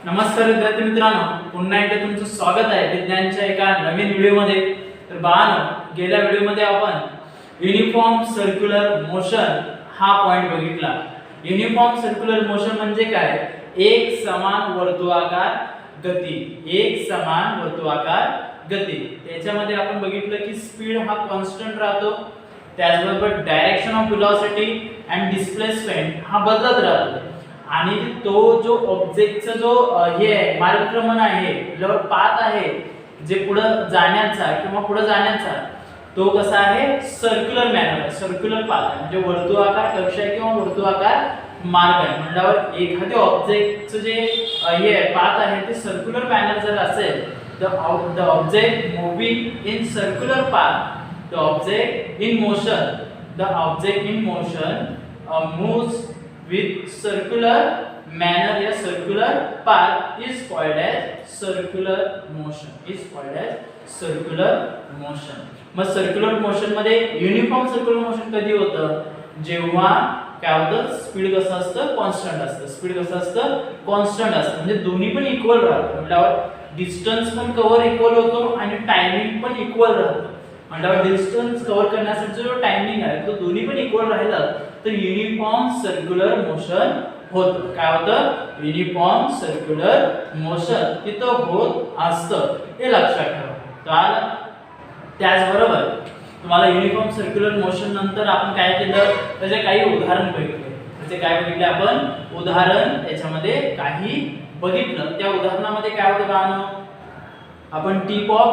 नमस्कार विद्यार्थी मित्रांनो, पुन्हा एकदा तुमचं स्वागत आहे विज्ञानच्या एका नवीन व्हिडिओमध्ये। तर बाळांनो, गेल्या व्हिडिओमध्ये आपण युनिफॉर्म सर्क्युलर मोशन हा पॉइंट बघितला। युनिफॉर्म सर्क्युलर मोशन म्हणजे काय? एक समान वर्तुळाकार गती, एक समान वर्तुळाकार गती। त्याच्यामध्ये आपण बघितलं की स्पीड हा कॉन्स्टंट राहतो, त्याचबरोबर direction of velocity and displacement हा बदलत राहतो आणि तो जो ऑब्जेक्टचा जो हे मार्गक्रमण आहे, जो पाथ आहे, जे पुढे जाण्याचा किंवा पुढे जाण्याचा, तो कसा आहे? सर्क्युलर मॅनर, सर्क्युलर पाथ आहे, म्हणजे वर्तुळाकार कक्ष आहे किंवा वर्तुळाकार मार्ग आहे। म्हणल्यावर एखाद्या ऑब्जेक्टचं जे हे पाथ आहे ते सर्क्युलर मॅनर जर असेल तर the object moving in circular path, the object in motion, the object in motion moves with circular manner या circular path is called as circular motion, is called as circular motion। मग circular motion मध्ये uniform circular motion कधी होतं? जेव्हा काय होतं? Speed कसं असतं? कॉन्स्टंट असतं। स्पीड कसं असतं? कॉन्स्टंट असतं, म्हणजे दोन्ही पण इक्वल राहतात। म्हटल्यावर डिस्टन्स पण कव्हर इक्वल होतो आणि टायमिंग पण इक्वल राहतं। म्हटल्यावर डिस्टन्स कव्हर करण्यासाठी जो टायमिंग आहे तो दोन्ही पण इक्वल राहिला तर युनिफॉर्म सर्क्युलर मोशन होतं। काय होतं? युनिफॉर्म सर्क्युलर मोशन तिथं होत असतं, हे लक्षात ठेवा। तर त्याचबरोबर तुम्हाला युनिफॉर्म सर्क्युलर मोशन नंतर आपण काय केलं? त्याचे काही उदाहरण बघितले। त्याचे काय बघितले आपण? उदाहरण त्याच्यामध्ये काही बघितलं। त्या उदाहरणामध्ये काय होतं बाळांनो? आपण टिप ऑफ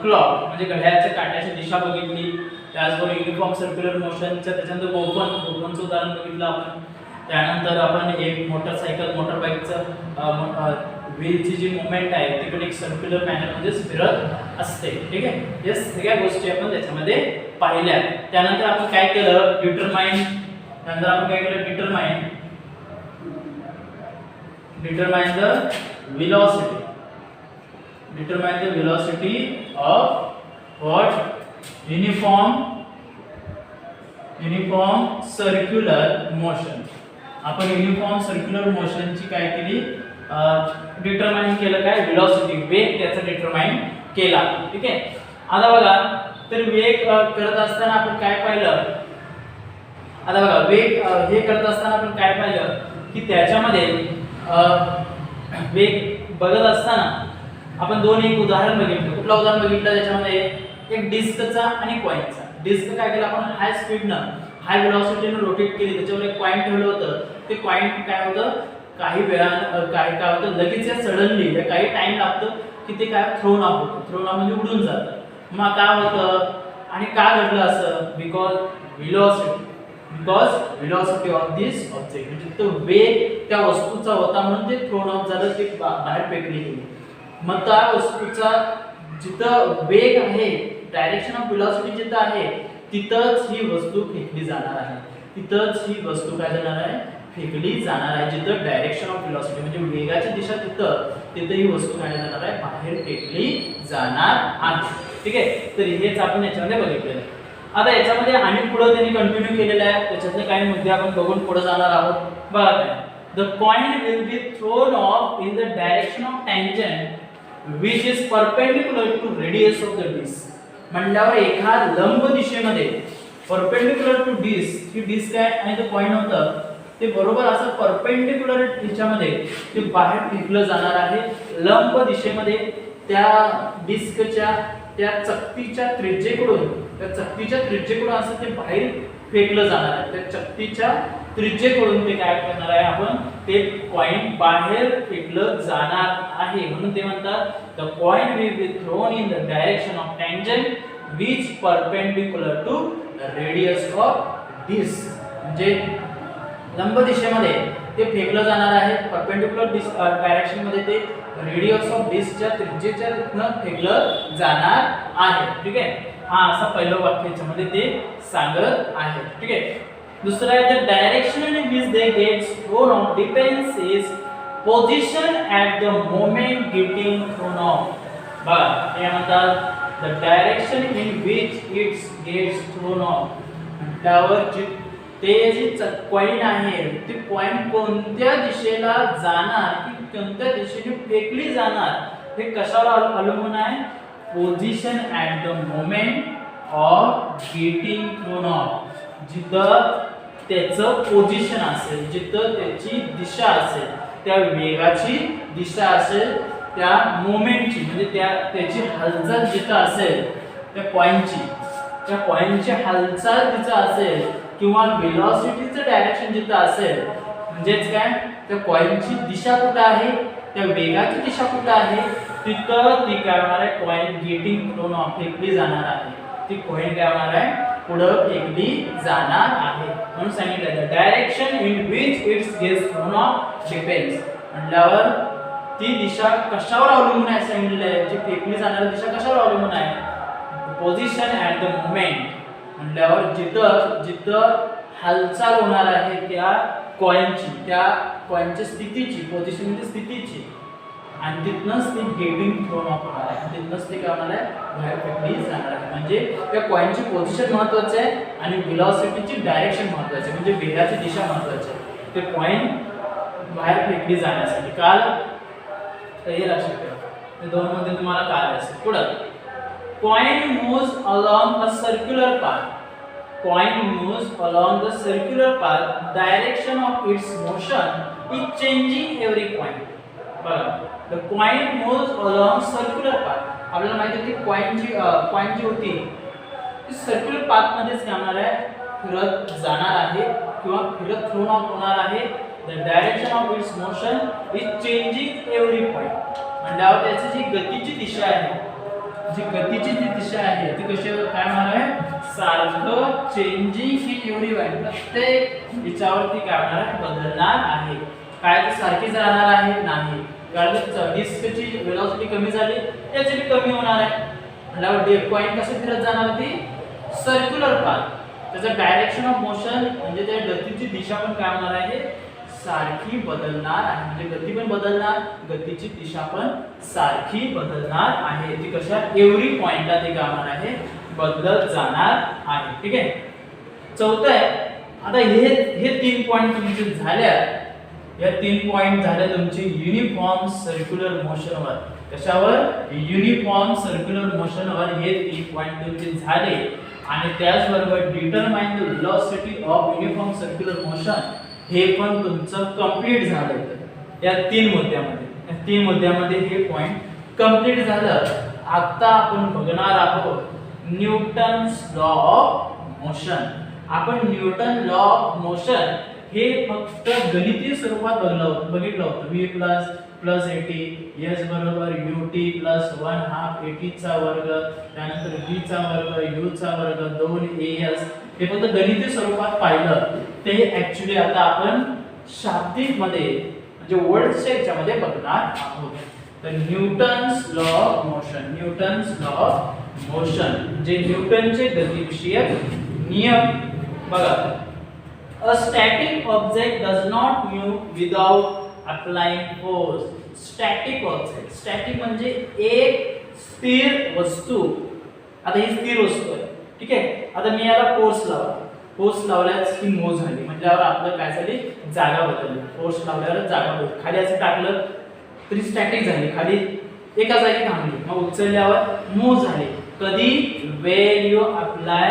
क्लॉक म्हणजे घड्याळाच्या काट्याची दिशा बघितली। त्याचबरोबर युनिफॉर्म सर्क्युलर मोशनचं त्याच्यानंतर गोफनचं उदाहरण बघितलं आपण। त्यानंतर आपण एक मोटरसायकल, मोटरबाईकचं व्हीलची जी मूवमेंट आहे ती पण एक सर्क्युलर मॅनर मध्ये फिरत असते। ठीक आहे, या सगळ्या गोष्टी आपण त्याच्यामध्ये पाहिल्या। त्यानंतर आपण काय केलं? Determine the velocity of what? Uniform circular motion. आपण युनिफॉर्म सर्क्युलर मोशनची काय केली? डिटरमाइन केलं काय? वेलोसिटी, वेग त्याचा डिटरमाइन केला। ठीक आहे, आता बघा, तर वेग करत असताना आपण काय पाहिलं? आता बघा, वेग हे करत असताना आपण काय पाहिलं की त्याच्यामध्ये वेग बदलत असताना आपण दोन एक उदाहरण बघितलं। कुठलं उदाहरण बघितलं? त्याच्यामध्ये एक डिस्कचा आणि कॉइनचा। डिस्क काय केलं आपण? हाय स्पीडनं, हाय वेलोसिटीने रोटेट केली, त्याच्यावर एक कॉइन ठेवलं होतं। ते कॉइन काय होतं? काही वेळानं काय होतं? लगेच या सडनली काही टाइम लागतो की ते काय थ्रोन ऑफ होतं। थ्रोन ऑफ म्हणजे उडून जातं। मग काय होतं आणि का घडलं असं? Because velocity of this object, म्हणजे तो वेग त्या वस्तूचा होता म्हणून ते थ्रोन ऑफ झालं, ते बाहेर फेकली गेली। मग त्या वस्तूचा जिथं वेग आहे, डायरेक्शन ऑफ वेलोसिटी जिथं आहे, तिथंच ही वस्तू फेकली जाणार आहे। तिथंच ही वस्तू काय जाणार आहे? फेकली जाणार आहे। जिथं डायरेक्शन ऑफ वेलोसिटी म्हणजे वेगाची दिशा तिथं ही वस्तू काय जाणार आहे? बाहेर फेकली जाणार आहे। ठीक आहे, तर हेच आपण याच्यामध्ये बघितलेलं आहे। आता याच्यामध्ये आणि पुढे त्यांनी कंटिन्यू केलेलं आहे, त्याच्यातले काही मुद्दे आपण बघून पुढे जाणार आहोत। बघा काय, the coin will be throne of in the direction of tangent which is perpendicular to radius of the disk। म्हणल्यावर एका लंब दिशेमध्ये परपेंडिक्युलर टू डिस्क, ही डिस्क आहे आणि ते कॉइन होतं ते बरोबर असं परपेंडिक्युलर दिशेमध्ये ते बाहेर फेकलं जाणार आहे। लंब दिशेमध्ये त्या डिस्कच्या त्या चकतीच्या त्रिज्येकडून असं ते बाहेर फेकलं जाणार आहे। त्या चकतीच्या त्रिज्येकडून ते काय करणार आहे? आपण ते कॉइन बाहेर फेकलं जाणार आहे, म्हणून ते म्हणतात the coin will be thrown in the direction of tangent which perpendicular to radius of disc. म्हणजे लंब दिशेमध्ये ते फेकलं जाणार आहे, परपेंडिक्युलर डायरेक्शन मध्ये ते रेडियस ऑफ डिस्कच्या त्रिज्येच्या दिशेने फेकलं जाणार आहे। ठीक आहे, हा असं पहिलं वाक्य याच्यामध्ये ते सांगत आहे। ठीक आहे, दुसरा आहे the direction in which they gets thrown off depends is position at the moment getting thrown off. बघा, हे म्हणतात the direction in which its gets thrown off, त्यावर ते जे कॉइन आहे ती कॉइन कोणत्या दिशेला जाणार की कोणत्या दिशेने फेकली जाणार हे कशावर अवलंबून आहे? Position at the moment of getting thrown off. जिथं त्याचं पोझिशन असेल, जिथं त्याची दिशा असेल, त्या वेगाची दिशा असेल, त्या मोमेंटची म्हणजे त्याची हालचाल जिथं असेल, त्या कॉइनची हालचाल जिथं असेल किंवा वेलॉसिटीचं डायरेक्शन जिथं असेल, म्हणजेच काय त्या कॉइनची दिशा कुठं आहे, त्या वेगाची दिशा कुठं आहे, तिथं ती काय होणार आहे? कॉइन गेटिंग थ्रोन ऑफ, फेकली जाणार आहे. ती कॉइन काय होणार आहे? पुढं फेकली जाणार आहे. म्हणून सांगितलं direction in which its gets thrown off depends. म्हटल्यावर ती दिशा कशावर अवलंबून आहे सांगितलं आहे, जी फेकली जाणारी दिशा कशावर अवलंबून आहे? Position at the moment. म्हटल्यावर जिथं हालचाल होणार आहे त्या कॉइनच्या स्थितीची, पोझिशन म्हणजे स्थितीची, आणि तिथनंच ती गेटिंग थ्रोन ऑफ होणार आहे, तिथनंच ती काय होणार आहे? बाहेर फेकली जाणार आहे. म्हणजे त्या कॉइनची पोझिशन महत्त्वाची आहे आणि वेलॉसिटीची डायरेक्शन महत्त्वाची आहे, म्हणजे वेगाची दिशा महत्त्वाची आहे ते कॉइन बाहेर फेकली जाण्यासाठी. काल हे लक्षात ठेवा, हे दोन मध्ये तुम्हाला काय असेल. पुढं coin moves along a circular path. Coin moves along the circular path. Direction of its motion is changing every point. बघा, the coin moves along circular path. आपल्याला माहिती आहे की कॉइन जी होती ती सर्क्युलर पाथ मध्येच जाणार आहे, फिरत जाणार आहे किंवा फिरत थ्रोन ऑफ होणार आहे. The direction of its motion is changing every point. म्हणजे त्याची जी गतीची दिशा आहे, ती कशी काय होणार आहे? सारखं चेंजिंग इन एव्हरी पॉइंट, प्रत्येक याच्यावरती काय होणार आहे? बदलणार आहे. काय ते सारखीच राहणार आहे? नाही, कारण डिस्कची वेलोसिटी कमी झाली, त्याची भी कमी होणार आहे. म्हणजे कॉइन कसे फिरत जाणार? ती सर्क्युलर पाथ. त्याचं डायरेक्शन ऑफ मोशन म्हणजे त्या गतीची दिशा पण काय होणार आहे? सारखी बदलणार आहे. म्हणजे गती पण बदलणार, गतीची दिशा पण सारखी बदलणार आहे. ती कशा? एव्हरी पॉइंटला ती काय होणार आहे? बदलत जाणार आहे. ठीक आहे. चौथं आहे, आता हे 3 पॉइंट तुमचे झाल्या. या 3 पॉइंट झाले तुमचे युनिफॉर्म सर्क्युलर मोशनवर. कशावर? युनिफॉर्म सर्क्युलर मोशनवर हे 3 पॉइंट तुमचे झाले. आणि त्याचबरोबर determine the velocity of uniform circular motion हे पण तुमचं कंप्लीट झालं. या 3 मुद्द्यामध्ये हे पॉइंट कंप्लीट झालं. आता आपण बघणार आहोत न्यूटन्स लॉ ऑफ मोशन. आपण न्यूटन लॉ ऑफ मोशन हे फक्त गणितीय स्वरूपात बघितलं होतं. v प्लस at s बरोबर ut प्लस 1/2 at चा वर्ग, त्यानंतर v चा वर्ग, u चा वर्ग 2as. हे फक्त गणितीय स्वरूपात पाहिलं. ते ऍक्च्युअली आता आपण शाब्दिक मध्ये म्हणजे वर्ड्सच्या याच्यामध्ये बघणार आहोत. तर न्यूटन्स लॉ ऑफ मोशन जे न्यूटनचे गतिविषयक नियम. बघा, a static object does not move without applying force. Static म्हणजे एक स्थिर वस्तू. आता ही स्थिर वस्तू आहे, ठीक आहे. आता मी याला फोर्स लावल्यास ही मूव झाली, म्हटल्यावर आपलं काय झाली? जागा बदलली. फोर्स लावल्यावर जागा बदलली. खाली असं टाकलं तरी स्टॅटिक झाली, खाली एका जागी थांबली. मग उचलल्यावर मूव झाली. कधी? when you apply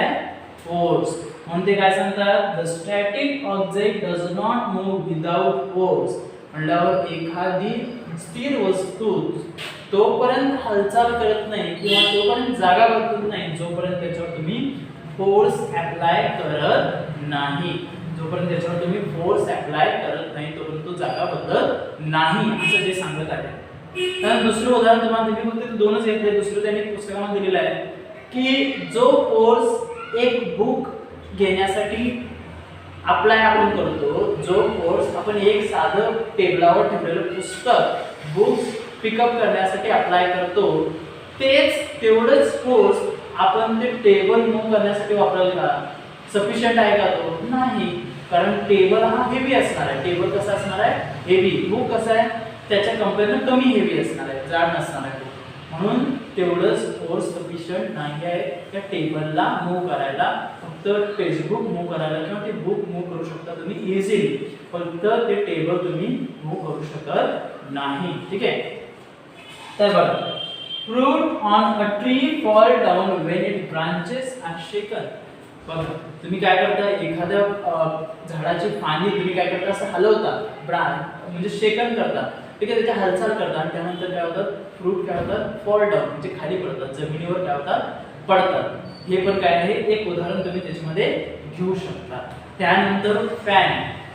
force. म्हणून ते काय सांगतात? the static object does not move without force. म्हटल्यावर एखादी स्थिर वस्तू तोपर्यंत हालचाल करत नाही किंवा तोपर्यंत जागा बदलत नाही जोपर्यंत त्याच्यावर तुम्ही फोर्स अप्लाय करत नाही. तोपर्यंत तो जागा बदलत नाही, असं ते सांगत आहे. तर दुसरं उदाहरण तुम्हाला मी फक्त दोनच घेतले. दुसरं त्यांनी पुस्तकामध्ये दिलेलं आहे की जो फोर्स एक बुक घेण्यासाठी अप्लाय आपण करतो, जो फोर्स आपण एक साधं टेबलावर ठेवलेलं पुस्तक बुक पिकअप करण्यासाठी अप्लाय करतो, तेवढंच फोर्स आपण ते टेबल मूव्ह करण्यासाठी वापराल का? सफिशियंट आहे का? तो नाही, कारण टेबल हा हेवी असणार आहे. टेबल कसा असणार आहे? हेवी. बुक कसा आहे? त्याच्या कंपेअरने कमी हेवी असणार आहे, जाड नसणार आहे. म्हणून तेवढंच फोर्स सफिशियंट नाही आहे त्या टेबलला मूव्ह करायला. फक्त टेक्स्टबुक मूव्ह करायला किंवा ते बुक मूव्ह करू शकता तुम्ही इझिली, फक्त ते टेबल तुम्ही मूव्ह करू शकत नाही. ठीक आहे. तर बघा, fruit on a tree fall down when its branches are shaken. बघा, तुम्ही काय करता, एखाद्या झाडाची पाने तुम्ही काय करता, असं हलवता, म्हणजे शेकन करता. ठीक आहे, त्याची हालचाल करता आणि त्यानंतर काय होतं, फ्रूट काय होतात, फॉल डाऊन म्हणजे खाली पडतात, जमिनीवर काय होतात, पडतात. हे पण काय आहे, एक उदाहरण तुम्ही त्याच्यामध्ये घेऊ शकता. त्यानंतर फॅन,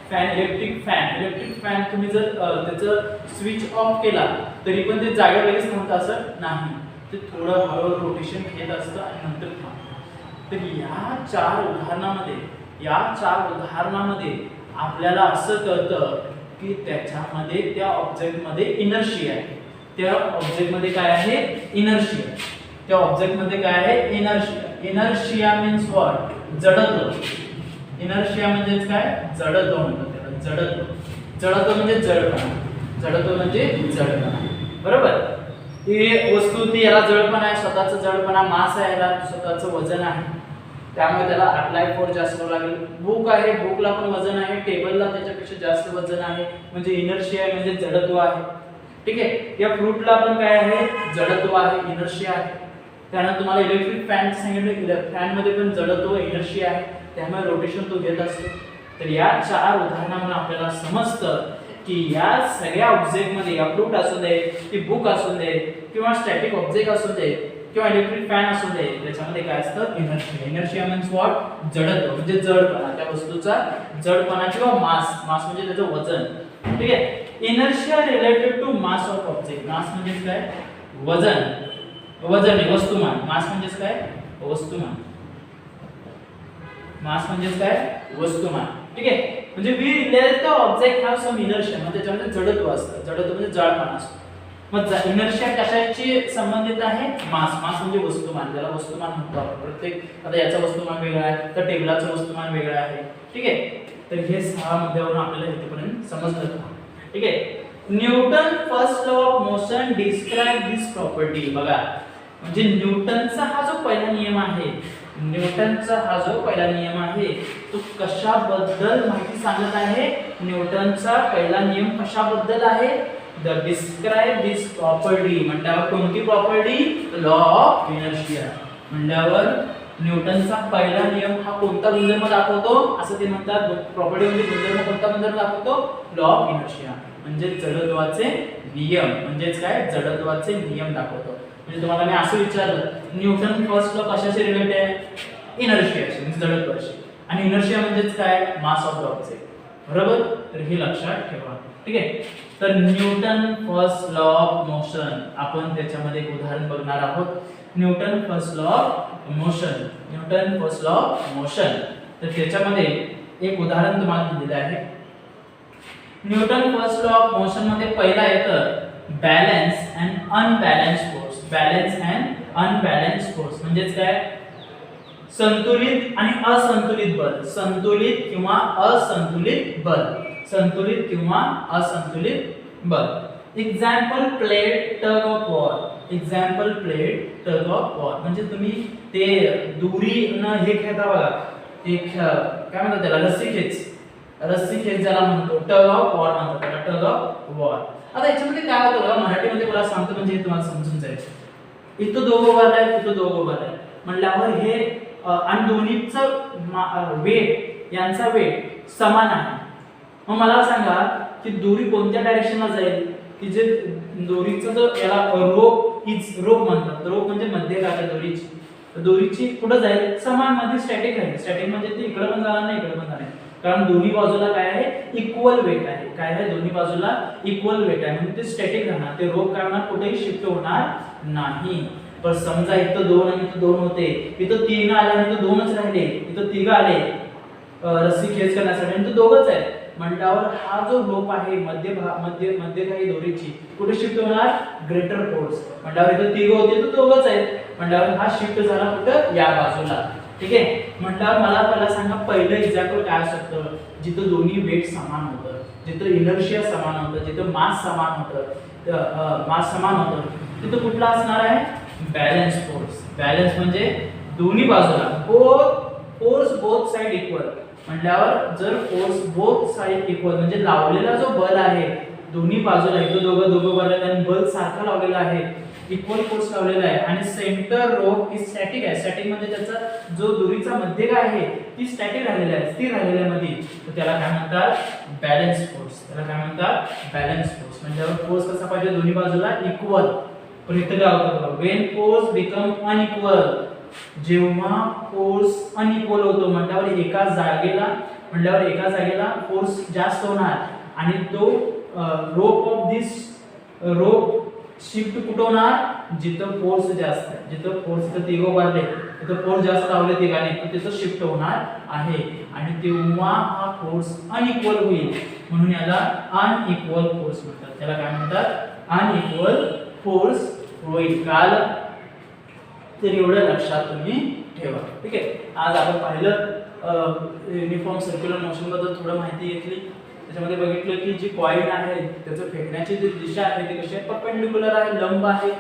इलेक्ट्रिक फॅन तुम्ही जर त्याचं स्विच ऑफ केला तरी पण ते जागेवर लगेच थांबतं असं नाही, ते थोडं हळूहळू रोटेशन घेत असतं आणि नंतर थांबतं. तर या चार उदाहरणामध्ये आपल्याला असं कळतं की त्याच्यामध्ये त्या ऑब्जेक्टमध्ये इनर्शिया आहे. त्या ऑब्जेक्टमध्ये काय आहे, इनर्शिया. त्या ऑब्जेक्टमध्ये काय आहे, इनर्शिया मीन्स व्हॉट, जडत्व. इनर्शिया म्हणजे काय, जडत्व म्हणतात त्याला. जडत्व म्हणजे जडपणा. बरोबर. ही वस्तू ती याला जडपणा आहे, स्वतःचं जडपणा, मास आहे, याला स्वतःचं वजन आहे, त्यामुळे त्याला अप्लाय फोर्स जास्त लागेल. बुक आहे, बुकला पण वजन आहे, टेबलला त्याच्यापेक्षा जास्त वजन आहे, म्हणजे इनर्शिया म्हणजे जडत्व आहे. ठीक आहे. या फ्रूटला पण काय आहे, जडत्व आहे, इनर्शिया आहे. त्यानंतर तुम्हाला इलेक्ट्रिक फॅन सांगितलं, फॅन मध्ये पण जडत्व, इनर्शिया आहे, त्यामुळे रोटेशन तो घेत असतो. तर या चार उदाहरणांना आपल्याला समजतं की या सगळ्या ऑब्जेक्ट मध्ये, या फ्रूट असू दे, ती बुक असू दे, किंवा स्टॅटिक ऑब्जेक्ट असू दे, किंवा इलेक्ट्रिक फॅन असू दे, त्याच्यामध्ये काय असतं, इनर्शिया मीन्स व्हॉट, जडत्व म्हणजे जडपणा, त्या वस्तूचा जडपणा किंवा मास म्हणजे त्याचं वजन. ठीक आहे. Inertia related to mass of object. Mass म्हणजे काय, वजन वस्तुमान. मास म्हणजे काय, वस्तुमान. ठीक आहे. म्हणजे we relate the object have some inertia, म्हणजे त्याच्यामध्ये जडत्व असतं. जडत्व म्हणजे जडपणा असतो. मग इनर्शिया कशाशी संबंधित आहे, मास म्हणजे वस्तुमान, ज्याला वस्तुमान म्हणतो आपण. प्रत्येक, आता याचा वस्तुमान वेगळा आहे, तर टेबलाचं वस्तुमान वेगळं आहे. ठीक आहे. तर हे 6 मुद्द्यावरून आपल्याला इथेपर्यंत समजलं. ठीक आहे. Newton first law of motion describe this property. बघा, म्हणजे न्यूटनचा हा जो पहिला नियम आहे, तो कशाबद्दल माहिती सांगत आहे. न्यूटनचा पहिला नियम कशाबद्दल आहे, द डिस्क्राइब दिस प्रॉपर्टी. म्हणल्यावर कोणती प्रॉपर्टी, लॉ ऑफ इनर्शिया. म्हणल्यावर न्यूटनचा पहिला नियम हा कोणता गुणधर्म दाखवतो, असं ते म्हणतात. प्रॉपर्टी म्हणजे गुणधर्म, कोणता गुणधर्म दाखवतो, लॉ ऑफ इनर्शिया म्हणजे जडत्वाचे नियम. म्हणजेच काय, जडत्वाचे नियम दाखवतो. म्हणजे तुम्हाला मी असं विचारलं, न्यूटन फर्स्ट लॉ कशाशी रिलेटेड आहे, इनर्शियाशी म्हणजे जडत्वाशी. आणि इनर्शिया म्हणजेच काय, मास ऑफ द ऑब्जेक्ट. बरोबर. तर हे लक्षात ठेवा. ठीक आहे. तर Newton first law of motion, आपण त्याच्यामध्ये एक उदाहरण बघणार आहोत. Newton first law of motion. तर त्याच्यामध्ये एक उदाहरण तुम्हाला दिलेलं आहे. Newton first law of motion मध्ये पहिला येतं बॅलन्स अँड अनबॅलन्स फोर्स. म्हणजेच काय, संतुलित आणि असंतुलित बल. संतुलित किंवा असंतुलित बल. Example plate tug of war. म्हणजे तुम्ही ते दोरीनं हे खेळता बघा, ते काय म्हणतात त्याला, रस्सी खेच ज्याला म्हणतो, टग ऑफ वॉर म्हणतात त्याला, टग ऑफ वॉर. आता याच्यामध्ये काय होतं बघा, मराठीमध्ये मला सांगतो म्हणजे हे तुम्हाला समजून जाईल. इथं दोघं उभा आहे, म्हटल्यावर हे आणि दोन्हीचं वेट, यांचा वेट समान आहे. मग मला सांगा की दोरी कोणत्या डायरेक्शनला जाईल, की जे दोरीचं जो याला रोप म्हणतात. रोप म्हणजे मध्य काठी दोरीची कुठं जाईल, समान मध्ये स्टॅटिक राहील. स्टॅटिक म्हणजे ते इकडे पण जाणार नाही, इकडे पण जाणार नाही, कारण दोन्ही बाजूला काय आहे, इक्वल वेट आहे. काय आहे, दोन्ही बाजूला इक्वल वेट आहे, म्हणून ते स्टॅटिक राहणार. ते रोप काय होणार, कुठेही शिफ्ट होणार नाही. पण समजा इथं 2 आणि इथं 2 होते, इथं 3 आले आणि इथं 2च राहिले, इथं 3 आले रस्सी खेच करण्यासाठी आणि इथं 2च आहे. म्हटल्यावर हा जो रोप आहे मध्य काही दोरीची कुठे शिफ्ट होणार, ग्रेटर फोर्स. म्हटल्यावर इथं 3 होते तर 2च आहेत, म्हटल्यावर हा शिफ्ट झाला कुठं, या बाजूला. ठीक आहे. म्हटल्यावर मला पहिला सांगा, पहिलं एक्झाम्पल काय असू शकतं, जिथं दोन्ही वेट समान होतं, जिथं इनर्शिया समान होतं, जिथं मास समान होतं, तिथं कुठला असणार आहे बॅलन्स फोर्स. बॅलन्स म्हणजे दोन्ही बाजूला फोर्स बोथ साइड इक्वल म्हटल्यावर जर फोर्स बोथ साइड इक्वल म्हणजे लावलेला जो बल आहे दोन्ही बाजूला इथं दोघं बल आहेत आणि बल सारखा लावलेला आहे इक्वल फोर्स लावलेला आहे आणि सेंटर रोप ही स्टॅटिक आहे. स्टॅटिक म्हणजे त्याचा जो दोरीचा मध्य काय आहे ती स्टॅटिक राहिलेली आहे स्थिर राहिलेली आहे मध्ये, तर त्याला काय म्हणतात बॅलन्स फोर्स. त्याला काय म्हणतात बॅलन्स फोर्स. म्हणजे फोर्स कसा पाहिजे दोन्ही बाजूला इक्वल. पण इथं काय होतं बघा व्हेन फोर्स बिकम अनइक्वल, जेव्हा फोर्स अनइक्वल होतो म्हटल्यावर एका जागेला फोर्स जास्त होणार आणि तो रोप ऑफ दिस रोप शिफ्ट कुठं होणार जिथं फोर्स जास्त आहे. जिथं फोर्स इथं तिघं वाढले तिथं फोर्स जास्त लावले तिघांनी तर तिथं शिफ्ट होणार आहे आणि तेव्हा हा फोर्स अनइक्वल होईल म्हणून याला अनइक्वल फोर्स म्हणतात. त्याला काय म्हणतात अनइक्वल फोर्स होईल. काल तर एवढं लक्षात तुम्ही ठेवा. ठीक आहे. आज आपण पाहिलं युनिफॉर्म सर्क्युलर मोशन बद्दल थोडं माहिती घेतली. त्याच्यामध्ये बघितलं की जी कॉइन आहे त्याचं फेकण्याची जी दिशा आहे ती कशी आहे परपेंडिक्युलर आहे लंब आहे.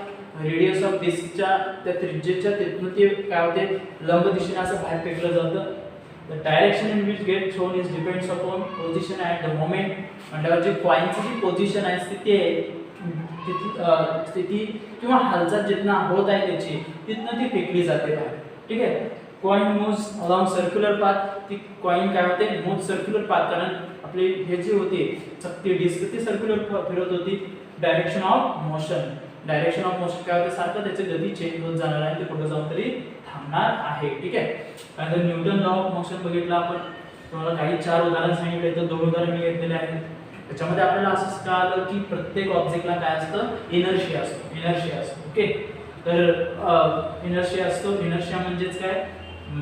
रेडियस ऑफ डिस्कच्या त्या त्रिज्येच्या तिथून ते काय होते लंब दिशेने असं बाहेर फेकलं जातं. The direction in which get thrown is depends upon position at the moment. म्हटल्यावर जी कॉइनची जी पोझिशन आहे स्थिती किंवा हालचाल जिथनं होत आहे त्याची तिथनं ती फेकली जाते बाहेर. ठीक आहे. Coin moves along circular path. ती कॉइन काय होते मूव्ह सर्क्युलर पाथ कारण आपली हे जी होती चकती डिस्क ती सर्क्युलर फिरत होती. डायरेक्शन ऑफ मोशन काय होते सारखं त्याची गती चेंज होत जाणार आहे ते कुठं जाऊन तरी थांबणार आहे. ठीक आहे. कारण न्यूटन लॉ ऑफ मोशन बघितला आपण तुम्हाला काही 4 उदाहरण सांगितले तर 2 उदाहरण मी घेतलेले आहेत. त्याच्यामध्ये आपल्याला असं कळालं की प्रत्येक ऑब्जेक्टला काय असतं इनर्शिया असतो. ओके. तर इनर्शिया असतो. इनर्शिया म्हणजेच काय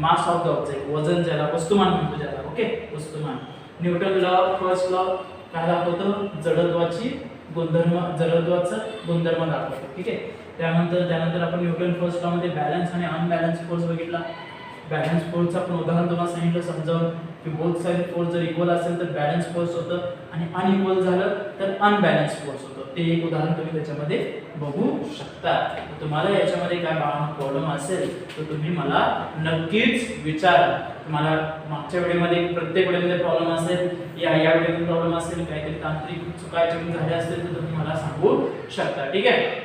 मास ऑफ द ऑब्जेक्ट वजन ज्याला वस्तुमान म्हणतो ज्याला. ओके वस्तुमान. न्यूटन लॉ फर्स्ट लॉ काय दाखवतो जडत्वाचा गुणधर्म दाखवतो. ठीक आहे. त्यानंतर आपण न्यूटन फर्स्ट लॉ मध्ये बॅलन्स आणि अनबॅलन्स फोर्स बघितला. बॅलन्स फोर्सचं आपण उदाहरण तुम्हाला सांगितलं समजावून की बोथ साइड फोर्स जर इक्वल असेल तर बॅलन्स फोर्स होतं आणि अनइक्वल झालं तर अनबॅलन्स फोर्स होतं. ते एक उदाहरण तुम्ही त्याच्यामध्ये बघू शकता. तुम्हाला याच्यामध्ये काय प्रॉब्लेम असेल तर तुम्ही मला नक्कीच विचारा. तुम्हाला मागच्या व्हिडिओमध्ये प्रत्येक व्हिडिओमध्ये प्रॉब्लेम असेल या व्हिडिओमध्ये प्रॉब्लेम असेल काहीतरी तांत्रिक चुका झाल्या असतील तर तुम्ही मला सांगू शकता. ठीक आहे.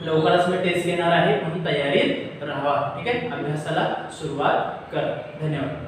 लवकरच मी टेस्ट घेणार आहे म्हणून तयारीत राहा. ठीक आहे. अभ्यासाला सुरुवात करा. धन्यवाद.